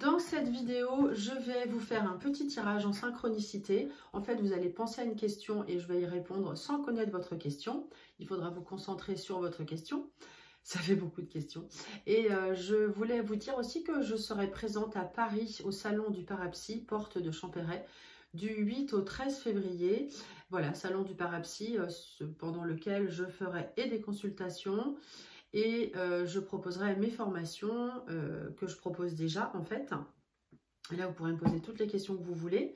Dans cette vidéo, je vais vous faire un petit tirage en synchronicité. En fait, vous allez penser à une question et je vais y répondre sans connaître votre question. Il faudra vous concentrer sur votre question. Ça fait beaucoup de questions. Et je voulais vous dire aussi que je serai présente à Paris au Salon du Parapsy, porte de Champéret, du 8 au 13 février. Voilà, Salon du Parapsy, pendant lequel je ferai et des consultations et je proposerai mes formations que je propose déjà en fait. Et là, vous pourrez me poser toutes les questions que vous voulez.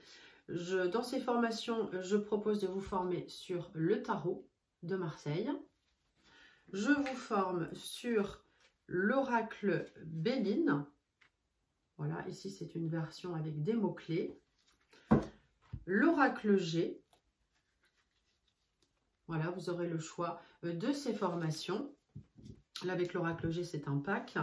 Dans ces formations, je propose de vous former sur le tarot de Marseille. Je vous forme sur l'oracle Béline. Voilà, ici c'est une version avec des mots-clés. L'oracle G. Voilà, vous aurez le choix de ces formations. Là, avec l'oracle G, c'est un pack.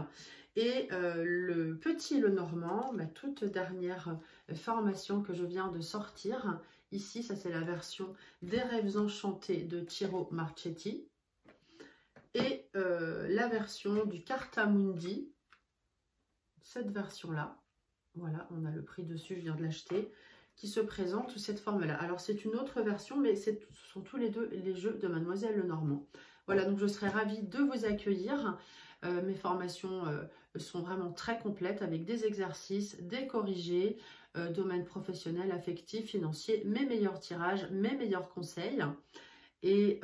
Et le petit Lenormand, ma toute dernière formation que je viens de sortir. Ici, ça c'est la version des rêves enchantés de Ciro Marchetti. Et la version du Cartamundi, cette version-là. Voilà, on a le prix dessus, je viens de l'acheter, qui se présente sous cette forme-là. Alors, c'est une autre version, mais ce sont tous les deux les jeux de Mademoiselle Lenormand. Voilà, donc je serais ravie de vous accueillir. Mes formations sont vraiment très complètes avec des exercices, des corrigés, domaine professionnel, affectif, financier, mes meilleurs tirages, mes meilleurs conseils. Et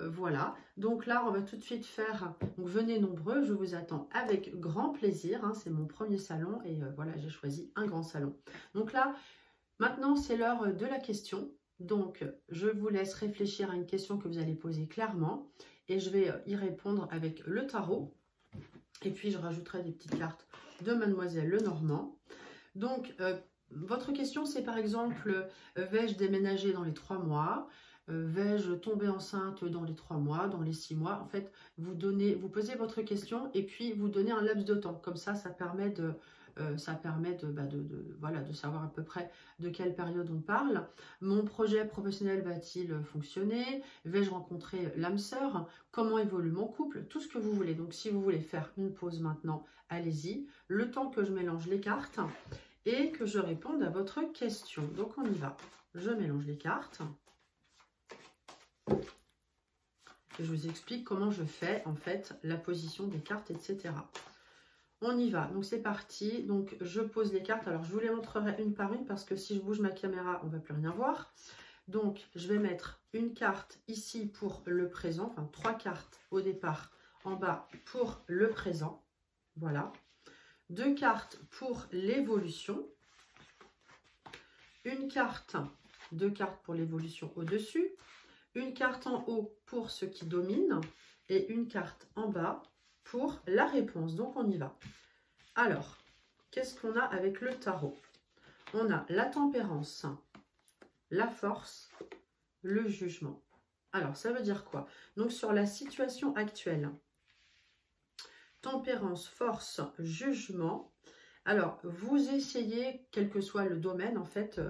voilà, donc là on va tout de suite faire, donc venez nombreux, je vous attends avec grand plaisir, hein, c'est mon premier salon et voilà, j'ai choisi un grand salon. Donc là, maintenant c'est l'heure de la question, donc je vous laisse réfléchir à une question que vous allez poser clairement et je vais y répondre avec le tarot et puis je rajouterai des petites cartes de Mademoiselle Lenormand. Donc votre question c'est par exemple, vais-je déménager dans les 3 mois ? Vais-je tomber enceinte dans les 3 mois, dans les 6 mois? En fait, vous posez votre question et puis vous donnez un laps de temps. Comme ça, ça permet de savoir à peu près de quelle période on parle. Mon projet professionnel va-t-il fonctionner? Vais-je rencontrer l'âme sœur? Comment évolue mon couple? Tout ce que vous voulez. Donc, si vous voulez faire une pause maintenant, allez-y. Le temps que je mélange les cartes et que je réponde à votre question. Donc, on y va. Je mélange les cartes. Et je vous explique comment je fais en fait la position des cartes, etc. On y va, donc c'est parti. Donc je pose les cartes, alors je vous les montrerai une par une parce que si je bouge ma caméra, on ne va plus rien voir. Donc je vais mettre une carte ici pour le présent, enfin 3 cartes au départ en bas pour le présent. Voilà. 2 cartes pour l'évolution. Une carte, 2 cartes pour l'évolution au-dessus. Une carte en haut pour ce qui domine et une carte en bas pour la réponse. Donc, on y va. Alors, qu'est-ce qu'on a avec le tarot? On a la tempérance, la force, le jugement. Alors, ça veut dire quoi? Donc, sur la situation actuelle, tempérance, force, jugement. Alors, vous essayez, quel que soit le domaine, en fait,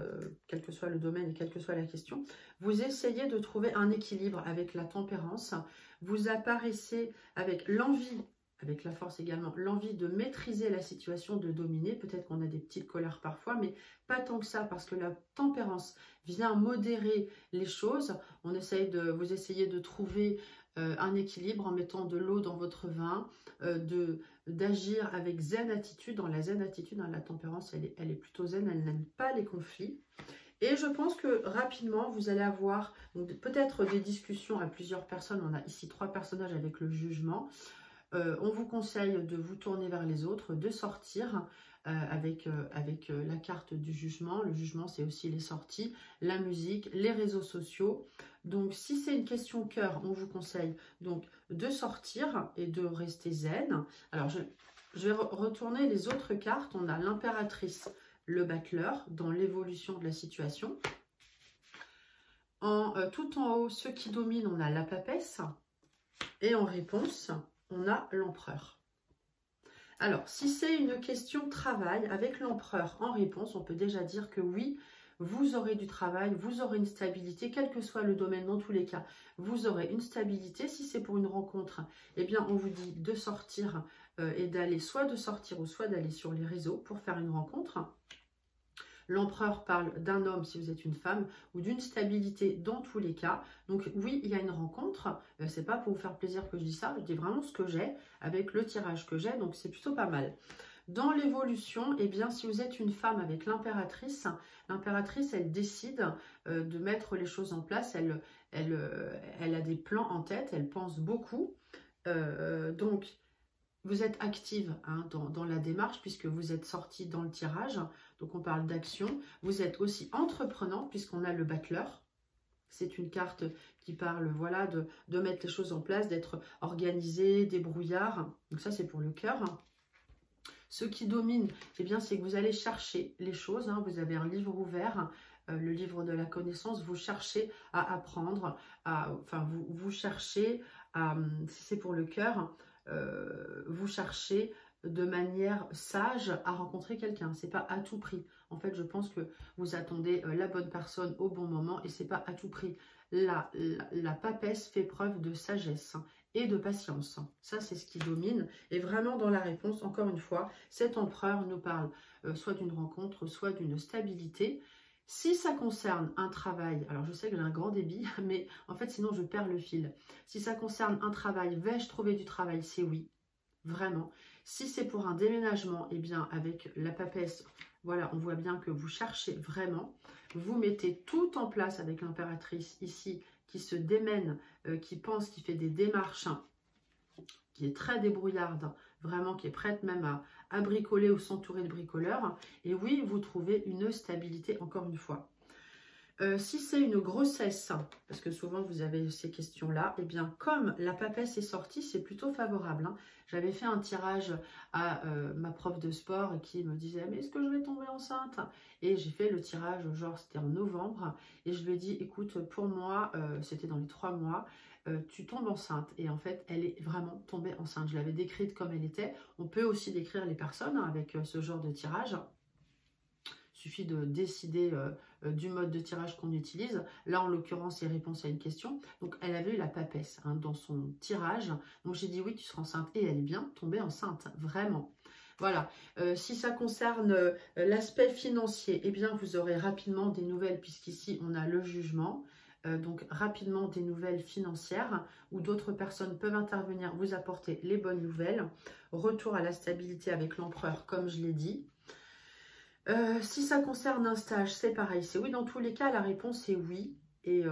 quel que soit le domaine et quelle que soit la question, vous essayez de trouver un équilibre avec la tempérance. Vous apparaissez avec l'envie, avec la force également, l'envie de maîtriser la situation, de dominer. Peut-être qu'on a des petites colères parfois, mais pas tant que ça, parce que la tempérance vient modérer les choses. Vous essayez de trouver un équilibre en mettant de l'eau dans votre vin, d'agir avec zen attitude. Dans la zen attitude, dans la tempérance, elle est plutôt zen, elle n'aime pas les conflits. Et je pense que rapidement, vous allez avoir peut-être des discussions à plusieurs personnes. On a ici 3 personnages avec le jugement. On vous conseille de vous tourner vers les autres, de sortir avec la carte du jugement. Le jugement, c'est aussi les sorties, la musique, les réseaux sociaux. Donc, si c'est une question cœur, on vous conseille donc de sortir et de rester zen. Alors, je vais retourner les autres cartes. On a l'impératrice, le battleur, dans l'évolution de la situation. Tout en haut, ceux qui dominent, on a la papesse. Et en réponse, on a l'empereur. Alors, si c'est une question travail avec l'empereur en réponse, on peut déjà dire que oui, vous aurez du travail, vous aurez une stabilité, quel que soit le domaine, dans tous les cas, vous aurez une stabilité. Si c'est pour une rencontre, eh bien, on vous dit de sortir est d'aller soit de sortir ou soit d'aller sur les réseaux pour faire une rencontre. L'empereur parle d'un homme si vous êtes une femme ou d'une stabilité dans tous les cas. Donc oui, il y a une rencontre. C'est pas pour vous faire plaisir que je dis ça. Je dis vraiment ce que j'ai avec le tirage que j'ai. Donc c'est plutôt pas mal. Dans l'évolution, eh bien, si vous êtes une femme avec l'impératrice, elle décide de mettre les choses en place. Elle a des plans en tête. Elle pense beaucoup. Donc, vous êtes active hein, dans la démarche puisque vous êtes sortie dans le tirage. Donc, on parle d'action. Vous êtes aussi entreprenant puisqu'on a le battleur. C'est une carte qui parle voilà, de mettre les choses en place, d'être organisé, débrouillard. Donc, ça, c'est pour le cœur. Ce qui domine, eh bien, c'est que vous allez chercher les choses. Hein. Vous avez un livre ouvert, le livre de la connaissance. Vous cherchez à apprendre, vous cherchez, si c'est pour le cœur, vous cherchez de manière sage à rencontrer quelqu'un. C'est pas à tout prix. En fait, je pense que vous attendez la bonne personne au bon moment et c'est pas à tout prix. La papesse fait preuve de sagesse et de patience. Ça, c'est ce qui domine. Et vraiment, dans la réponse, encore une fois, cet empereur nous parle soit d'une rencontre, soit d'une stabilité. Si ça concerne un travail, alors je sais que j'ai un grand débit, mais en fait, sinon, je perds le fil. Si ça concerne un travail, vais-je trouver du travail? C'est oui, vraiment. Si c'est pour un déménagement, eh bien, avec la papesse, voilà, on voit bien que vous cherchez vraiment. Vous mettez tout en place avec l'impératrice ici, qui se démène, qui pense, qui fait des démarches, qui est très débrouillarde, vraiment qui est prête même à bricoler ou s'entourer de bricoleurs. Et oui, vous trouvez une stabilité, encore une fois. Si c'est une grossesse, parce que souvent vous avez ces questions-là, eh bien comme la papesse est sortie, c'est plutôt favorable. Hein. J'avais fait un tirage à ma prof de sport qui me disait « mais est-ce que je vais tomber enceinte ?» Et j'ai fait le tirage, genre c'était en novembre, et je lui ai dit « écoute, pour moi, c'était dans les 3 mois, tu tombes enceinte. » Et en fait, elle est vraiment tombée enceinte. Je l'avais décrite comme elle était. On peut aussi décrire les personnes hein, avec ce genre de tirage. Il suffit de décider du mode de tirage qu'on utilise. Là, en l'occurrence, c'est réponse à une question. Donc, elle avait eu la papesse hein, dans son tirage. Donc, j'ai dit oui, tu seras enceinte. Et elle est bien tombée enceinte, vraiment. Voilà. Si ça concerne l'aspect financier, eh bien, vous aurez rapidement des nouvelles, puisqu'ici, on a le jugement. Donc, rapidement des nouvelles financières où d'autres personnes peuvent intervenir, vous apporter les bonnes nouvelles. Retour à la stabilité avec l'empereur, comme je l'ai dit. Si ça concerne un stage, c'est pareil, c'est oui. Dans tous les cas, la réponse est oui. Et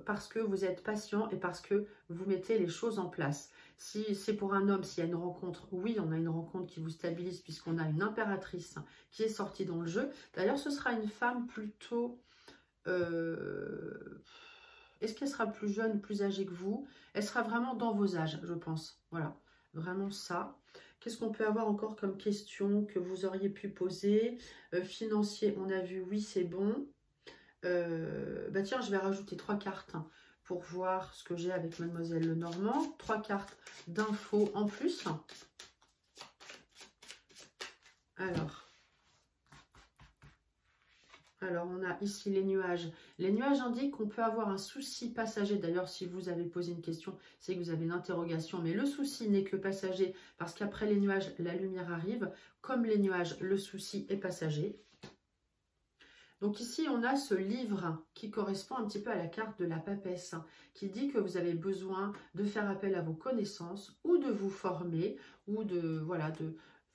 parce que vous êtes patient et parce que vous mettez les choses en place. Si c'est pour un homme, s'il y a une rencontre, oui, on a une rencontre qui vous stabilise puisqu'on a une impératrice qui est sortie dans le jeu. D'ailleurs, ce sera une femme plutôt... Est-ce qu'elle sera plus jeune, plus âgée que vous? Elle sera vraiment dans vos âges, je pense. Voilà, vraiment ça. Qu'est-ce qu'on peut avoir encore comme question que vous auriez pu poser? Financier, on a vu, oui, c'est bon. Bah tiens, je vais rajouter 3 cartes pour voir ce que j'ai avec Mademoiselle Lenormand. 3 cartes d'infos en plus. Alors, on a ici les nuages. Les nuages indiquent qu'on peut avoir un souci passager. D'ailleurs, si vous avez posé une question, c'est que vous avez une interrogation. Mais le souci n'est que passager parce qu'après les nuages, la lumière arrive. Comme les nuages, le souci est passager. Donc ici, on a ce livre qui correspond un petit peu à la carte de la papesse, qui dit que vous avez besoin de faire appel à vos connaissances ou de vous former ou de, voilà,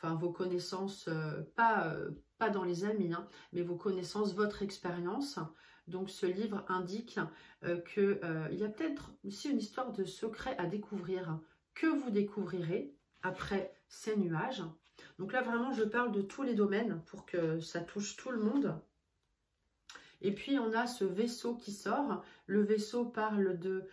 vos connaissances, pas dans les amis, hein, mais vos connaissances, votre expérience. Donc ce livre indique qu'il y a peut-être aussi une histoire de secret à découvrir, que vous découvrirez après ces nuages. Donc là, vraiment, je parle de tous les domaines pour que ça touche tout le monde. Et puis, on a ce vaisseau qui sort. Le vaisseau parle de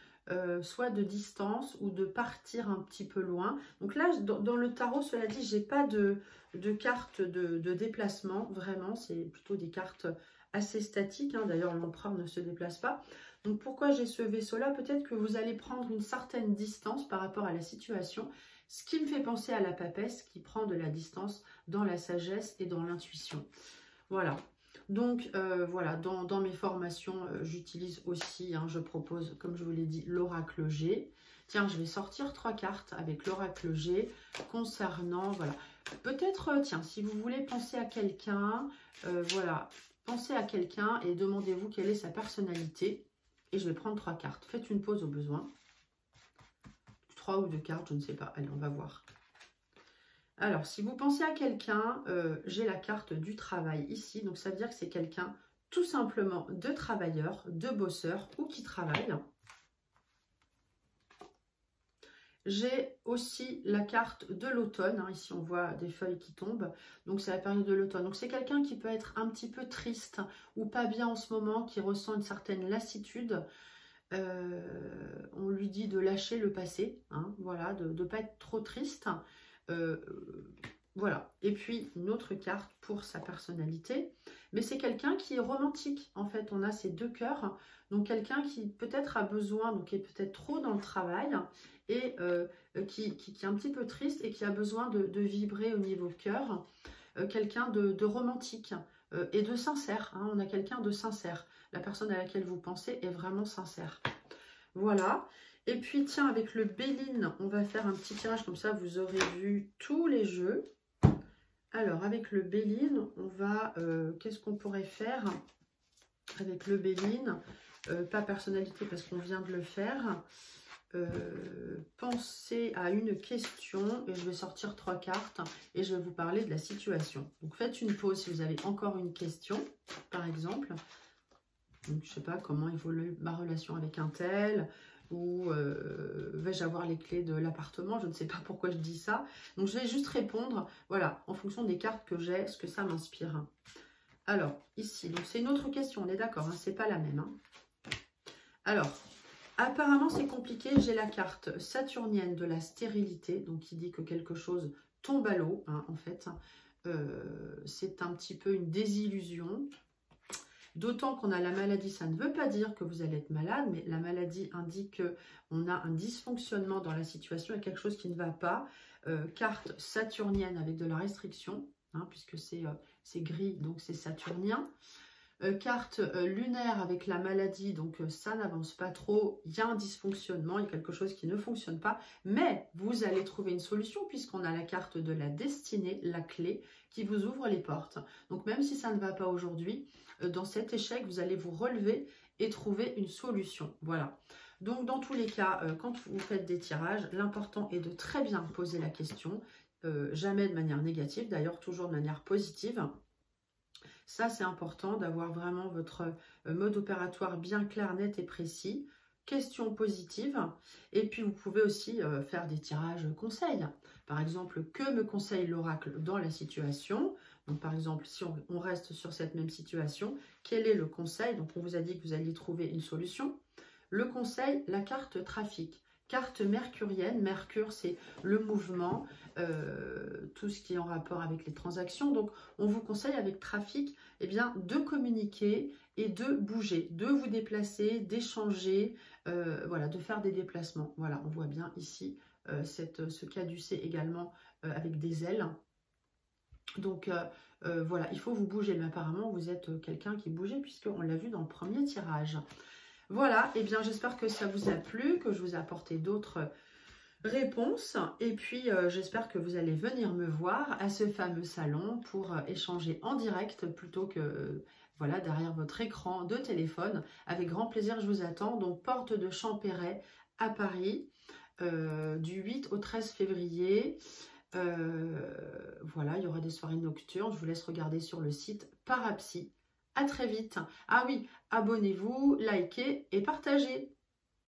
soit de distance ou de partir un petit peu loin. Donc là, dans le tarot, cela dit, j'ai pas de carte de déplacement. Vraiment, c'est plutôt des cartes assez statiques. Hein. D'ailleurs, l'empereur ne se déplace pas. Donc, pourquoi j'ai ce vaisseau-là? Peut-être que vous allez prendre une certaine distance par rapport à la situation. Ce qui me fait penser à la papesse qui prend de la distance dans la sagesse et dans l'intuition. Voilà. Donc, voilà, dans mes formations, j'utilise aussi, hein, je propose, comme je vous l'ai dit, l'oracle G. Tiens, je vais sortir 3 cartes avec l'oracle G concernant, voilà. Peut-être, tiens, si vous voulez penser à quelqu'un, voilà, pensez à quelqu'un et demandez-vous quelle est sa personnalité. Et je vais prendre 3 cartes. Faites une pause au besoin. 3 ou 2 cartes, je ne sais pas. Allez, on va voir. Alors, si vous pensez à quelqu'un, j'ai la carte du travail ici. Donc, ça veut dire que c'est quelqu'un tout simplement de travailleur, de bosseur ou qui travaille. J'ai aussi la carte de l'automne. Hein. Ici, on voit des feuilles qui tombent. Donc, c'est la période de l'automne. Donc, c'est quelqu'un qui peut être un petit peu triste ou pas bien en ce moment, qui ressent une certaine lassitude. On lui dit de lâcher le passé. Hein, voilà, de ne pas être trop triste. Voilà. Et puis, une autre carte pour sa personnalité. Mais c'est quelqu'un qui est romantique. En fait, on a ces 2 cœurs. Donc, quelqu'un qui peut-être a besoin, donc qui est peut-être trop dans le travail et qui est un petit peu triste et qui a besoin de vibrer au niveau cœur. Quelqu'un de romantique et de sincère. Hein, on a quelqu'un de sincère. La personne à laquelle vous pensez est vraiment sincère. Voilà. Et puis, tiens, avec le Béline, on va faire un petit tirage comme ça. Vous aurez vu tous les jeux. Alors, avec le Béline, on va... qu'est-ce qu'on pourrait faire avec le Béline? Pas personnalité parce qu'on vient de le faire. Pensez à une question et je vais sortir 3 cartes et je vais vous parler de la situation. Donc, faites une pause si vous avez encore une question, par exemple. Donc, je ne sais pas comment évolue ma relation avec un tel... ou vais-je avoir les clés de l'appartement, je ne sais pas pourquoi je dis ça. Donc, je vais juste répondre, voilà, en fonction des cartes que j'ai, ce que ça m'inspire. Alors, ici, donc c'est une autre question, on est d'accord, hein, c'est pas la même. Hein. Alors, apparemment, c'est compliqué. J'ai la carte saturnienne de la stérilité, donc qui dit que quelque chose tombe à l'eau, hein, en fait. C'est un petit peu une désillusion. D'autant qu'on a la maladie, ça ne veut pas dire que vous allez être malade, mais la maladie indique qu'on a un dysfonctionnement dans la situation, il y a quelque chose qui ne va pas. Carte saturnienne avec de la restriction, hein, puisque c'est gris, donc c'est saturnien. Carte lunaire avec la maladie, donc ça n'avance pas trop, il y a un dysfonctionnement, il y a quelque chose qui ne fonctionne pas, mais vous allez trouver une solution puisqu'on a la carte de la destinée, la clé, qui vous ouvre les portes. Donc même si ça ne va pas aujourd'hui, dans cet échec, vous allez vous relever et trouver une solution. Voilà. Donc dans tous les cas, quand vous faites des tirages, l'important est de très bien poser la question, jamais de manière négative, d'ailleurs toujours de manière positive. Ça, c'est important d'avoir vraiment votre mode opératoire bien clair, net et précis. Question positive. Et puis, vous pouvez aussi faire des tirages conseils. Par exemple, que me conseille l'oracle dans la situation? Donc, par exemple, si on reste sur cette même situation, quel est le conseil? Donc, on vous a dit que vous alliez trouver une solution. Le conseil, la carte trafic. Carte mercurienne, Mercure c'est le mouvement, tout ce qui est en rapport avec les transactions. Donc on vous conseille avec trafic eh bien, de communiquer et de bouger, de vous déplacer, d'échanger, voilà, de faire des déplacements. Voilà, on voit bien ici ce caducée également avec des ailes. Donc voilà, il faut vous bouger, mais apparemment vous êtes quelqu'un qui bougeait puisqu'on l'a vu dans le premier tirage. Voilà, et bien j'espère que ça vous a plu, que je vous ai apporté d'autres réponses. Et puis j'espère que vous allez venir me voir à ce fameux salon pour échanger en direct plutôt que voilà, derrière votre écran de téléphone. Avec grand plaisir, je vous attends. Donc porte de Champéret à Paris du 8 au 13 février. Voilà, il y aura des soirées nocturnes. Je vous laisse regarder sur le site Parapsy. À très vite. Ah oui, abonnez-vous, likez et partagez.